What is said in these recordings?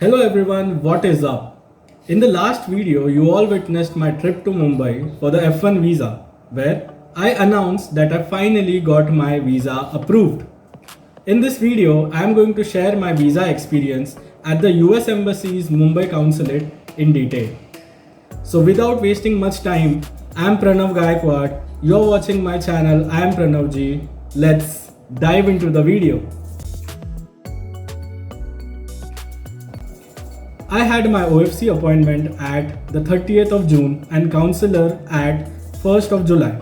Hello everyone, what is up? In the last video, you all witnessed my trip to Mumbai for the F1 visa, where I announced that I finally got my visa approved. In this video, I am going to share my visa experience at the US Embassy's Mumbai Consulate in detail. So without wasting much time, I am Pranav Gaikwad. You're watching my channel, I am Pranav Ji. Let's dive into the video. I had my OFC appointment at the 30th of June and counselor at 1st of July.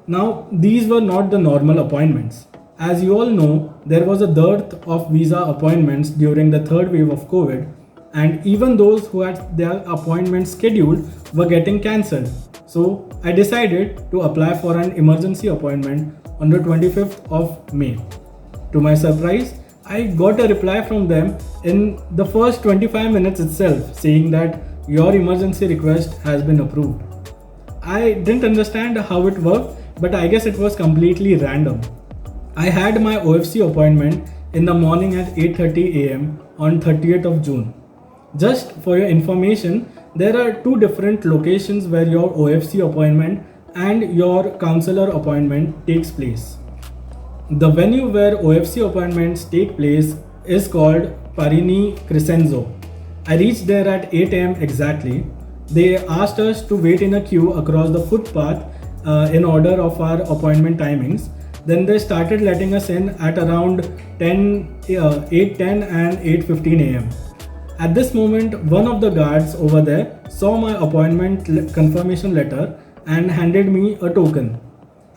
Now, these were not the normal appointments. As you all know, there was a dearth of visa appointments during the third wave of COVID, and even those who had their appointments scheduled were getting cancelled. So, I decided to apply for an emergency appointment on the 25th of May. To my surprise, I got a reply from them in the first 25 minutes itself saying that your emergency request has been approved. I didn't understand how it worked, but I guess it was completely random. I had my OFC appointment in the morning at 8:30 am on 30th of June. Just for your information, there are two different locations where your OFC appointment and your counselor appointment takes place. The venue where OFC appointments take place is called Parini Crescenzo. I reached there at 8 am exactly. They asked us to wait in a queue across the footpath in order of our appointment timings. Then they started letting us in at around 8:10 and 8:15 am. At this moment, one of the guards over there saw my appointment confirmation letter and handed me a token.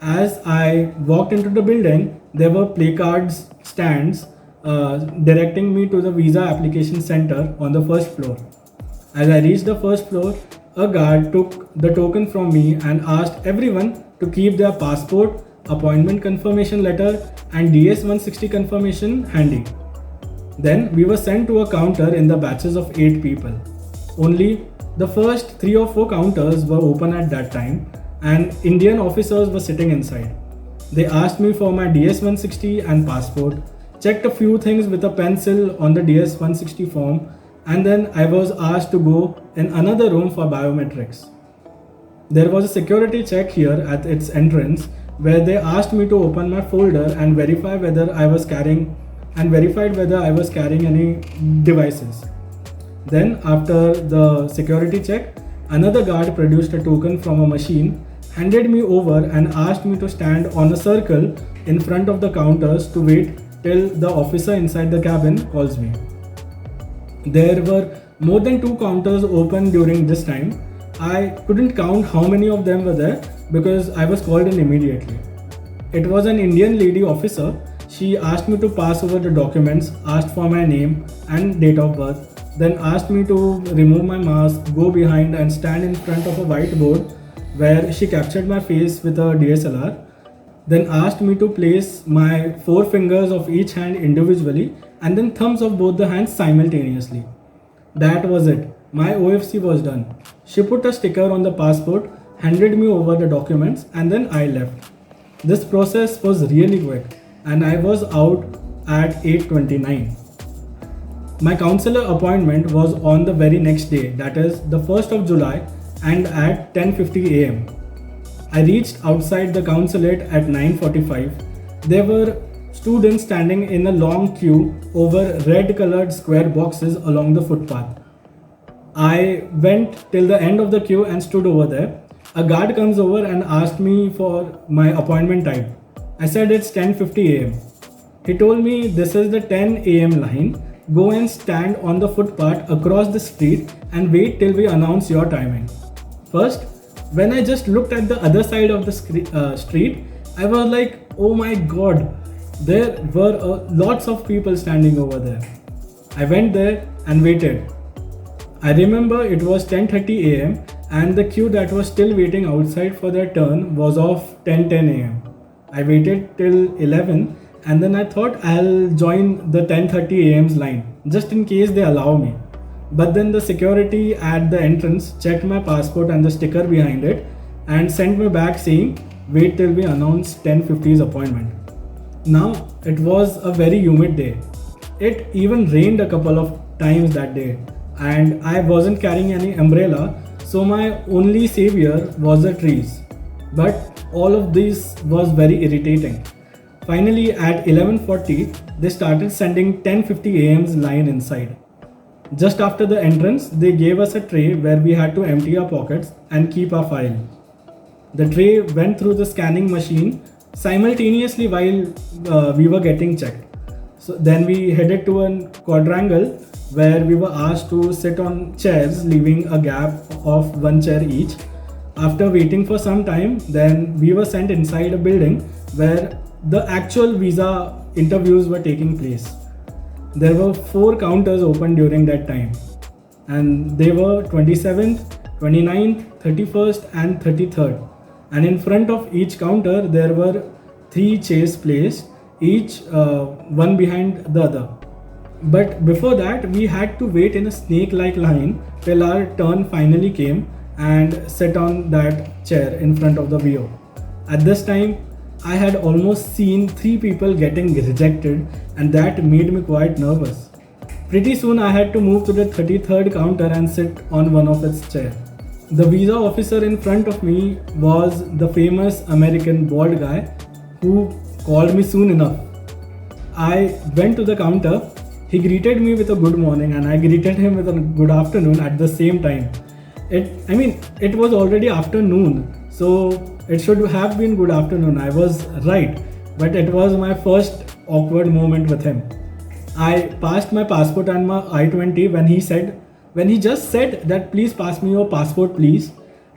As I walked into the building, there were placards, stands directing me to the visa application center on the first floor. As I reached the first floor, a guard took the token from me and asked everyone to keep their passport, appointment confirmation letter, and DS-160 confirmation handy. Then we were sent to a counter in the batches of 8 people. Only the first 3 or 4 counters were open at that time, and Indian officers were sitting inside. They asked me for my DS-160 and passport, checked a few things with a pencil on the DS-160 form, and then I was asked to go in another room for biometrics. There was a security check here at its entrance where they asked me to open my folder and verified whether I was carrying any devices. Then after the security check, another guard produced a token from a machine, handed me over and asked me to stand on a circle in front of the counters to wait till the officer inside the cabin calls me. There were more than 2 counters open during this time. I couldn't count how many of them were there because I was called in immediately. It was an Indian lady officer. She asked me to pass over the documents, asked for my name and date of birth, then asked me to remove my mask, go behind and stand in front of a whiteboard where she captured my face with a DSLR, then asked me to place my 4 fingers of each hand individually and then thumbs of both the hands simultaneously. That was it. My OFC was done. She put a sticker on the passport, handed me over the documents, and then I left. This process was really quick and I was out at 8:29. My counselor appointment was on the very next day, that is the 1st of July, and at 10:50 am. I reached outside the consulate at 9:45. There were students standing in a long queue over red colored square boxes along the footpath. I went till the end of the queue and stood over there. A guard comes over and asked me for my appointment time. I said it's 10:50 am. He told me this is the 10 am line. Go and stand on the footpath across the street and wait till we announce your timing. First, when I just looked at the other side of the street, I was like, oh my god, there were lots of people standing over there. I went there and waited. I remember it was 10:30 am and the queue that was still waiting outside for their turn was of 10:10 am. I waited till 11 and then I thought I'll join the 10:30 am's line just in case they allow me. But then the security at the entrance checked my passport and the sticker behind it and sent me back saying wait till we announce 10:50's appointment. Now it was a very humid day. It even rained a couple of times that day, and I wasn't carrying any umbrella, so my only savior was the trees. But all of this was very irritating. Finally, at 11:40, they started sending 10:50 a.m.'s line inside. Just after the entrance, they gave us a tray where we had to empty our pockets and keep our file. The tray went through the scanning machine simultaneously while we were getting checked. So then we headed to a quadrangle where we were asked to sit on chairs, leaving a gap of one chair each. After waiting for some time, then we were sent inside a building where the actual visa interviews were taking place. There were 4 counters open during that time, and they were 27th, 29th, 31st, and 33rd. And in front of each counter, there were 3 chairs placed, each one behind the other. But before that, we had to wait in a snake like line till our turn finally came and sit on that chair in front of the VO. At this time, I had almost seen 3 people getting rejected, and that made me quite nervous. Pretty soon, I had to move to the 33rd counter and sit on one of its chairs. The visa officer in front of me was the famous American bald guy who called me soon enough. I went to the counter. He greeted me with a good morning, and I greeted him with a good afternoon at the same time. It was already afternoon, so it should have been good afternoon. I was right, but it was my first awkward moment with him. I passed my passport and my I-20 when he just said that please pass me your passport please.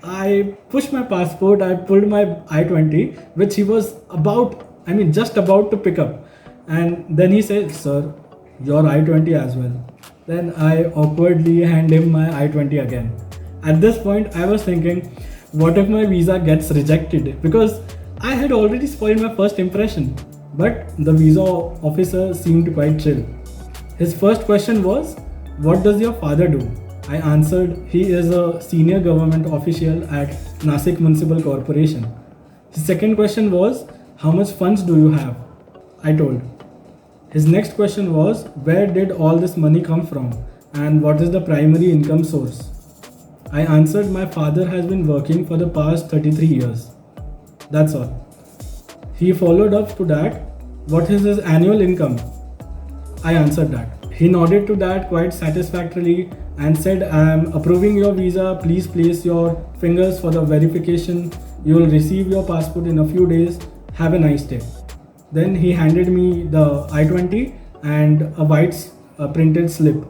I pushed my passport, I pulled my I-20, which he was just about to pick up. And then he said, "Sir, your I-20 as well." Then I awkwardly hand him my I-20 again. At this point, I was thinking, what if my visa gets rejected? Because I had already spoiled my first impression. But the visa officer seemed quite chill. His first question was, "What does your father do?" I answered, "He is a senior government official at Nasik Municipal Corporation." His second question was, "How much funds do you have?" I told. His next question was, "Where did all this money come from? And what is the primary income source?" I answered, "My father has been working for the past 33 years. That's all." He followed up to that, "What is his annual income?" I answered that. He nodded to that quite satisfactorily and said, "I am approving your visa. Please place your fingers for the verification. You will receive your passport in a few days. Have a nice day." Then he handed me the I-20 and a white printed slip.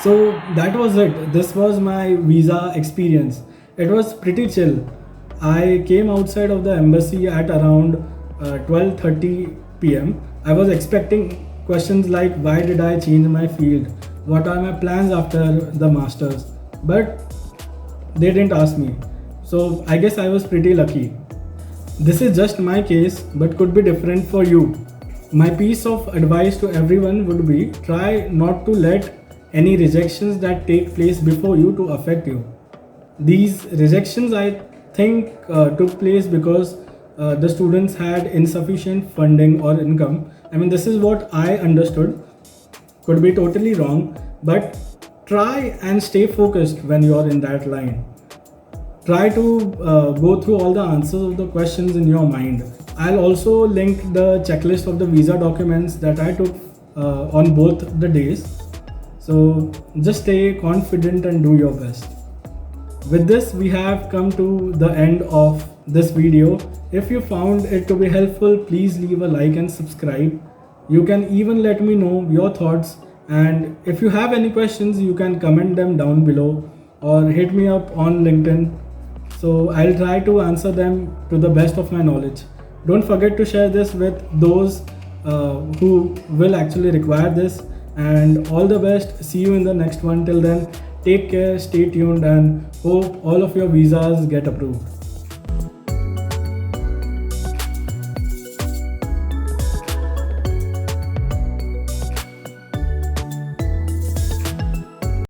So that was it. This was my visa experience. It was pretty chill. I came outside of the embassy at around 12:30 p.m. I was expecting questions like, why did I change my field? What are my plans after the masters? But they didn't ask me. So I guess I was pretty lucky. This is just my case, but could be different for you. My piece of advice to everyone would be, try not to let any rejections that take place before you to affect you. These rejections, I think, took place because the students had insufficient funding or income. This is what I understood. Could be totally wrong, but try and stay focused when you're in that line. Try to go through all the answers of the questions in your mind. I'll also link the checklist of the visa documents that I took on both the days. So just stay confident and do your best. With this, we have come to the end of this video. If you found it to be helpful, please leave a like and subscribe. You can even let me know your thoughts, and if you have any questions, you can comment them down below or hit me up on LinkedIn. So I'll try to answer them to the best of my knowledge. Don't forget to share this with those who will actually require this, and all the best. See you in the next one. Till then, take care, stay tuned, and hope all of your visas get approved.